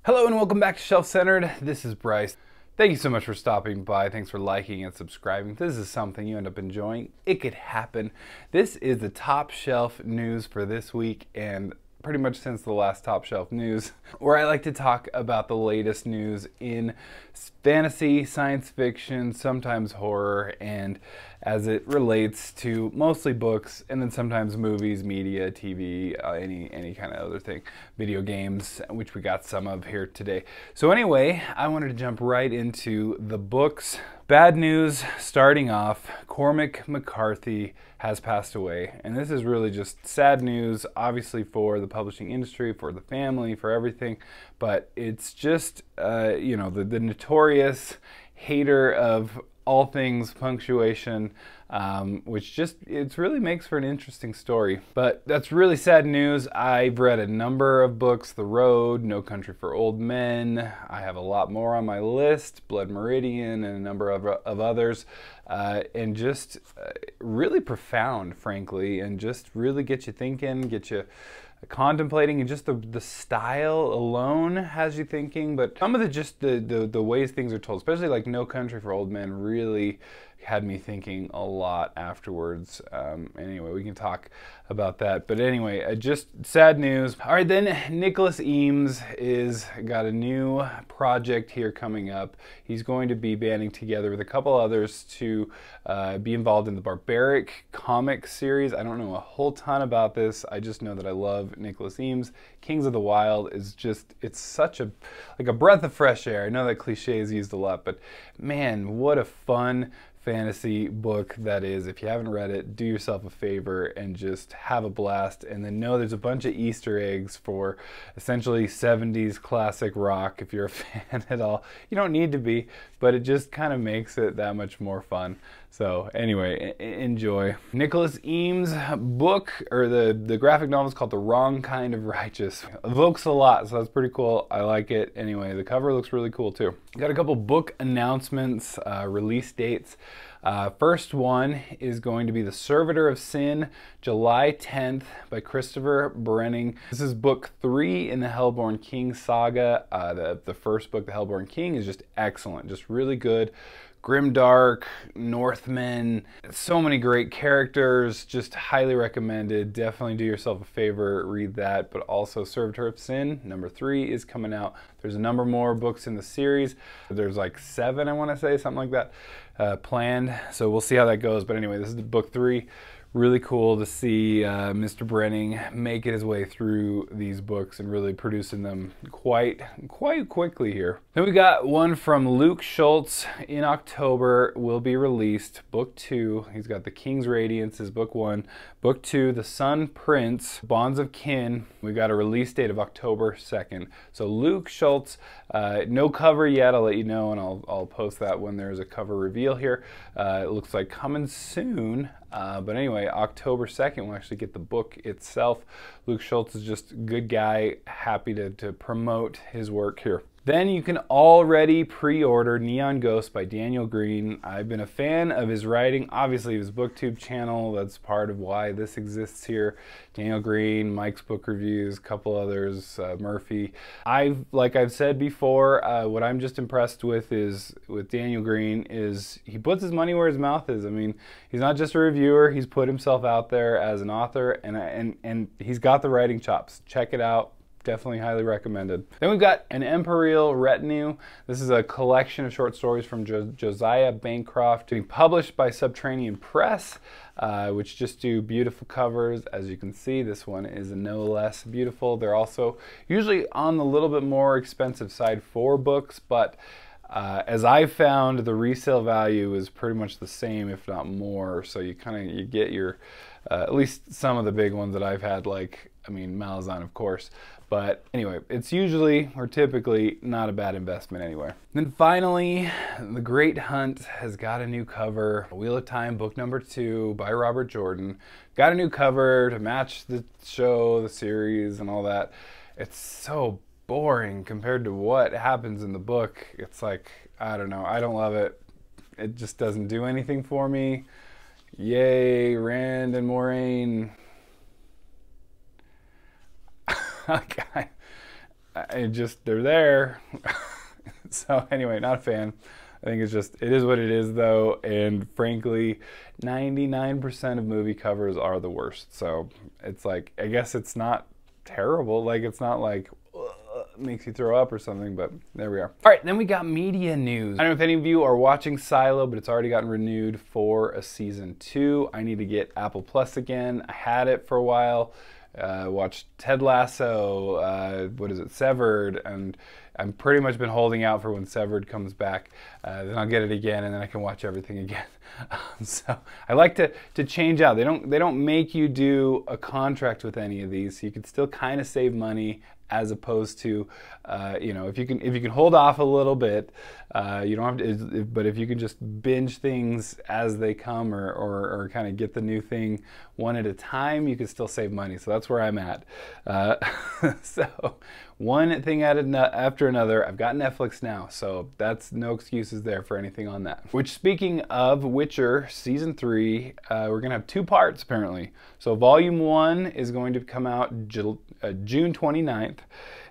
Hello and welcome back to Shelf Centered. This is Bryce. Thank you so much for stopping by. Thanks for liking and subscribing. If this is something you end up enjoying, it could happen. This is the top shelf news for this week and pretty much since the last Top Shelf News, where I like to talk about the latest news in fantasy, science fiction, sometimes horror, and as it relates to mostly books, and then sometimes movies, media, TV, any kind of other thing, video games, which we got some of here today. So anyway, I wanted to jump right into the books. Bad news, starting off, Cormac McCarthy has passed away, and this is really just sad news, obviously for the publishing industry, for the family, for everything, but it's just, you know, the notorious hater of all things punctuation, which just, it really makes for an interesting story. But that's really sad news. I've read a number of books, The Road, No Country for Old Men. I have a lot more on my list, Blood Meridian, and a number of others. And just really profound, frankly, and just really get you thinking, get you contemplating, and just the style alone has you thinking. But some of the ways things are told, especially like No Country for Old Men, really had me thinking a lot afterwards. Anyway, we can talk about that. But anyway, just sad news. All right, then Nicholas Eames is got a new project here coming up. He's going to be banding together with a couple others to be involved in the Barbaric comic series. I don't know a whole ton about this. I just know that I love Nicholas Eames. Kings of the Wild is just, it's such a, like a breath of fresh air. I know that cliche is used a lot, but man, what a fun fantasy book that is. If you haven't read it, do yourself a favor and just have a blast, and then know there's a bunch of Easter eggs for essentially 70s classic rock if you're a fan at all. You don't need to be, but it just kind of makes it that much more fun. So anyway, enjoy. Nicholas Eames' book, or the graphic novel, is called The Wrong Kind of Righteous. Evokes a lot, so that's pretty cool. I like it. Anyway, the cover looks really cool too. Got a couple book announcements, release dates. First one is going to be The Servitor of Sin, July 10th by Christopher Brenning. This is book 3 in the Hellborn King saga. The first book, The Hellborn King, is just excellent, just really good. Grimdark, Northmen, so many great characters, just highly recommended. Definitely do yourself a favor, read that. But also Servitor of Sin, number 3 is coming out. There's a number more books in the series. There's like 7, I want to say, something like that, planned. So we'll see how that goes. But anyway, this is book 3. Really cool to see Mr. Brenning make it his way through these books and really producing them quite quickly here. Then we got one from Luke Schultz in October, will be released. Book 2, he's got The King's Radiance is book 1. Book 2, The Sun Prince, Bonds of Kin. We got a release date of October 2nd. So Luke Schultz, no cover yet, I'll let you know, and I'll post that when there's a cover reveal here. It looks like coming soon. But anyway, October 2nd, we'll actually get the book itself. Luke Schultz is just a good guy, happy to promote his work here. Then you can already pre-order Neon Ghost by Daniel Green. I've been a fan of his writing, obviously his booktube channel, that's part of why this exists here. Daniel Green, Mike's Book Reviews, a couple others, Murphy. Like I've said before, what I'm just impressed with Daniel Green is he puts his money where his mouth is. I mean, he's not just a reviewer, he's put himself out there as an author, and he's got the writing chops. Check it out. Definitely highly recommended. Then we've got An Imperial Retinue. This is a collection of short stories from Josiah Bancroft, being published by Subterranean Press, which just do beautiful covers. As you can see, this one is no less beautiful. They're also usually on the little bit more expensive side for books, but as I've found, the resale value is pretty much the same, if not more. So you get your, at least some of the big ones that I've had, like, I mean, Malazan, of course. But anyway, it's usually, or typically, not a bad investment anywhere. Then finally, The Great Hunt has got a new cover. Wheel of Time, book number 2 by Robert Jordan. Got a new cover to match the show, the series, and all that. It's so boring compared to what happens in the book. It's like, I don't know, I don't love it. It just doesn't do anything for me. Yay, Rand and Moraine. they're there. So anyway, not a fan. I think it is what it is though, and frankly, 99% of movie covers are the worst. So it's like, I guess it's not terrible. Like, it's not like makes you throw up or something, but there we are. All right, then we got media news. I don't know if any of you are watching Silo, but it's already gotten renewed for a season 2. I need to get Apple Plus again. I had it for a while. Watched Ted Lasso, what is it, Severed, and I've pretty much been holding out for when Severed comes back. Then I'll get it again, and then I can watch everything again. So I like to change out. They don't make you do a contract with any of these, so you can still kind of save money, as opposed to, you know, if you can hold off a little bit, you don't have to. But if you can just binge things as they come, or kind of get the new thing one at a time, you can still save money. So that's where I'm at. So one thing after another. I've got Netflix now, so that's no excuses there for anything on that. Which, speaking of Witcher season 3, we're gonna have 2 parts apparently. So volume 1 is going to come out June 29th,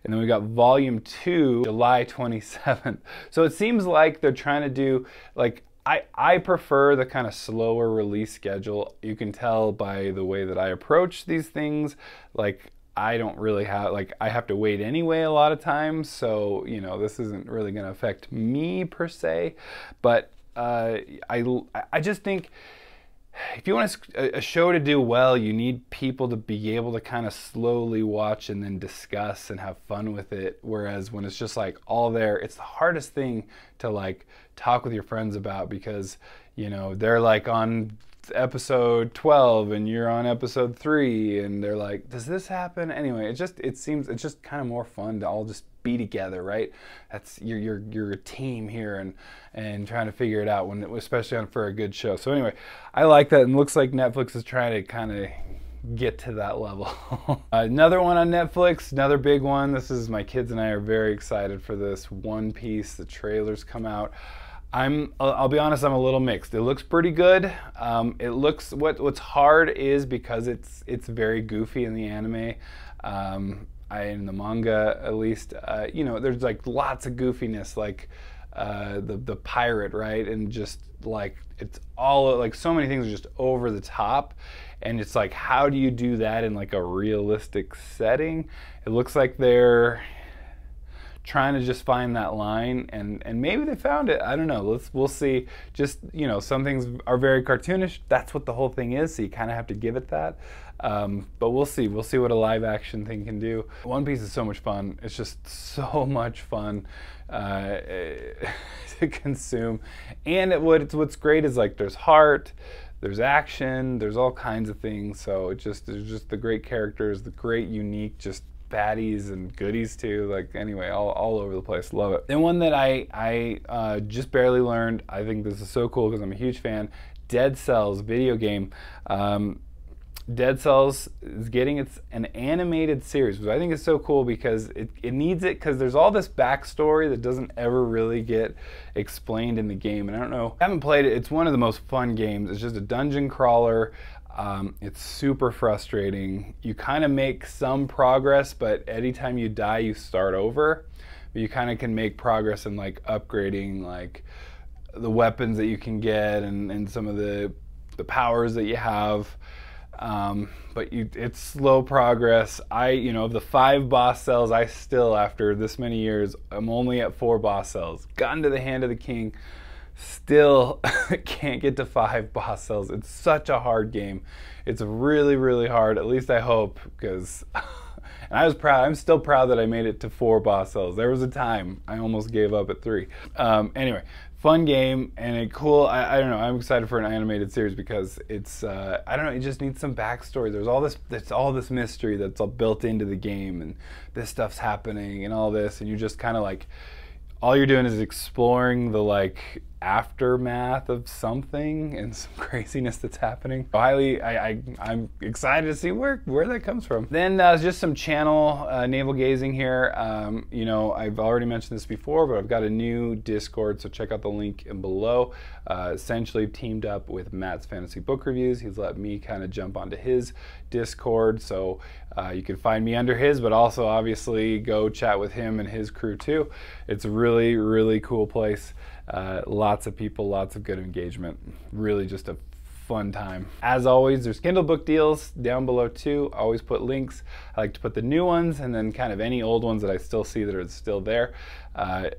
and then we got volume 2 July 27th. So it seems like they're trying to do, like, I prefer the kind of slower release schedule. You can tell by the way that I approach these things. Like, I don't really have, like, I have to wait anyway a lot of times, so, you know, this isn't really going to affect me per se. But I just think if you want a show to do well, you need people to be able to kind of slowly watch and then discuss and have fun with it. Whereas when it's just like all there, it's the hardest thing to like talk with your friends about, because, you know, they're like on episode 12 and you're on episode 3, and they're like, does this happen? Anyway, it seems it's just kind of more fun to all just be together, right? That's you're a team here, and trying to figure it out, especially for a good show. So anyway, I like that, and it looks like Netflix is trying to kind of get to that level. Another one on Netflix, another big one. This is, my kids and I are very excited for this. One Piece, the trailers come out. I'll be honest, I'm a little mixed. It looks pretty good. It looks, what's hard is because it's very goofy in the anime. In the manga, at least, you know, there's like lots of goofiness, like the pirate, right? And just like, it's all like, so many things are just over the top, and it's like, how do you do that in like a realistic setting? It looks like they're trying to just find that line, and maybe they found it. I don't know. We'll see. Just, you know, some things are very cartoonish. That's what the whole thing is, so you kind of have to give it that. But we'll see. We'll see what a live action thing can do. One Piece is so much fun. It's just so much fun to consume. And what's great is, like, there's heart, there's action, there's all kinds of things. So there's just the great characters, the great unique just baddies and goodies too. Like, anyway, all over the place. Love it. And one that I just barely learned. I think this is so cool because I'm a huge fan. Dead Cells video game. Dead Cells is getting an animated series, which I think is so cool because it needs it, because there's all this backstory that doesn't ever really get explained in the game. And I don't know, I haven't played it. It's one of the most fun games. It's just a dungeon crawler. It's super frustrating. You kind of make some progress, but anytime you die, you start over. But you kind of can make progress in like upgrading like the weapons that you can get, and some of the powers that you have. But it's slow progress. You know, of the 5 boss cells, I still, after this many years, I'm only at 4 boss cells. Gotten to the Hand of the King. Still can't get to 5 boss cells. It's such a hard game. It's really, really hard, at least I hope, because and I was proud. I'm still proud that I made it to 4 boss cells. There was a time I almost gave up at 3. Anyway, fun game, and cool. I don't know, I'm excited for an animated series because it's I don't know, it just needs some backstory. There's all this mystery that's all built into the game, and this stuff's happening and all this, and you're just kind of like, all you're doing is exploring the like aftermath of something and some craziness that's happening. I'm excited to see where that comes from. Then just some channel navel gazing here. You know, I've already mentioned this before, but I've got a new Discord, so check out the link below. Essentially teamed up with Matt's Fantasy Book Reviews. He's let me kind of jump onto his Discord, so you can find me under his, but also obviously go chat with him and his crew too. It's a really, really cool place. Lots of people, lots of good engagement. Really just a fun time. As always, there's Kindle book deals down below too. I always put links. I like to put the new ones and then kind of any old ones that I still see that are still there.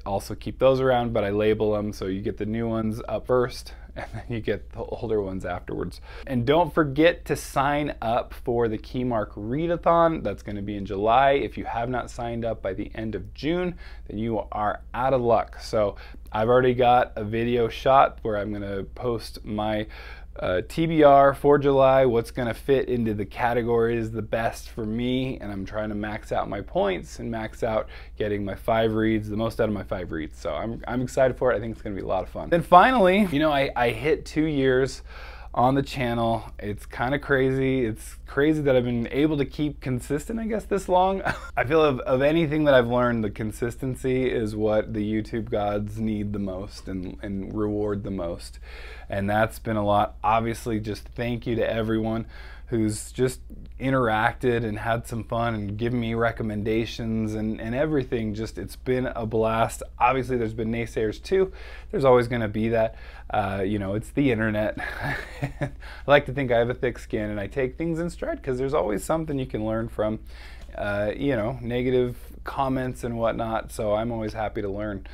Also keep those around, but I label them so you get the new ones up first and then you get the older ones afterwards. And don't forget to sign up for the Keymark Readathon. That's going to be in July. If you have not signed up by the end of June, then you are out of luck. So I've already got a video shot where I'm going to post my TBR for July, what's going to fit into the categories the best for me, and I'm trying to max out my points and max out getting my 5 reads, the most out of my 5 reads. So I'm excited for it. I think it's going to be a lot of fun. Then finally, you know, I hit 2 years on the channel. It's kind of crazy. It's crazy that I've been able to keep consistent, I guess, this long. I feel of anything that I've learned, the consistency is what the YouTube gods need the most and reward the most. And that's been a lot. Obviously, just thank you to everyone who's just interacted and had some fun and given me recommendations and everything. Just, it's been a blast. Obviously, there's been naysayers too. There's always going to be that. You know, it's the internet. I like to think I have a thick skin and I take things in stride because there's always something you can learn from, you know, negative comments and whatnot. So I'm always happy to learn.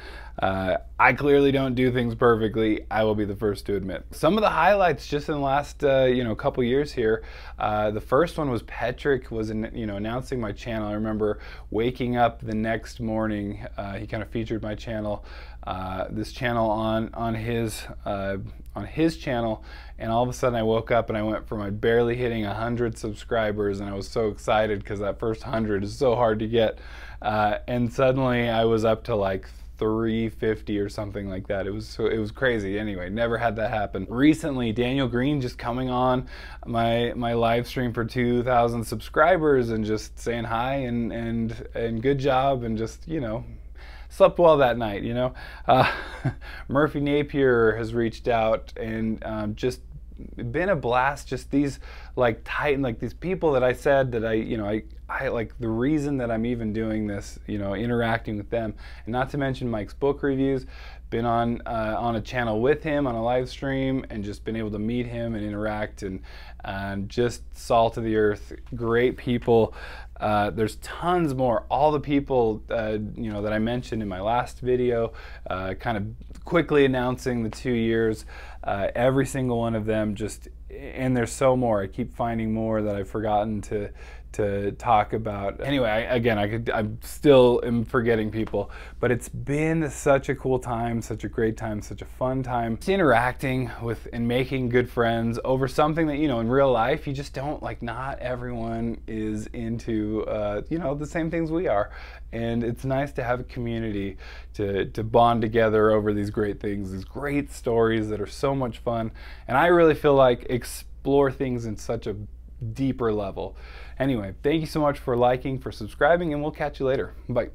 I clearly don't do things perfectly. I will be the first to admit. Some of the highlights just in the last, you know, couple years here. The first one was Patrick was, you know, announcing my channel. I remember waking up the next morning. He kind of featured my channel, this channel on his channel, and all of a sudden I woke up and I went from barely hitting 100 subscribers, and I was so excited because that first 100 is so hard to get, and suddenly I was up to like 350 or something like that. It was crazy. Anyway, never had that happen. Recently, Daniel Green just coming on my live stream for 2,000 subscribers and just saying hi and good job, and just, you know, slept well that night, you know. Murphy Napier has reached out and just been a blast. Just these like Titan, like these people that I said that I like, the reason that I'm even doing this, you know, interacting with them, and not to mention Mike's book reviews. Been on a channel with him on a live stream and just been able to meet him and interact, and just salt of the earth, great people. There's tons more. All the people you know, that I mentioned in my last video, kind of quickly announcing the 2 years, every single one of them, just, and there's so more. I keep finding more that I've forgotten to talk about. Anyway, I still am forgetting people, but it's been such a cool time, such a great time, such a fun time. Just interacting with and making good friends over something that, you know, in real life, you just don't, like, not everyone is into, you know, the same things we are. And it's nice to have a community to bond together over these great things, these great stories that are so much fun. And I really feel like explore things in such a deeper level. Anyway, thank you so much for liking, for subscribing, and we'll catch you later. Bye.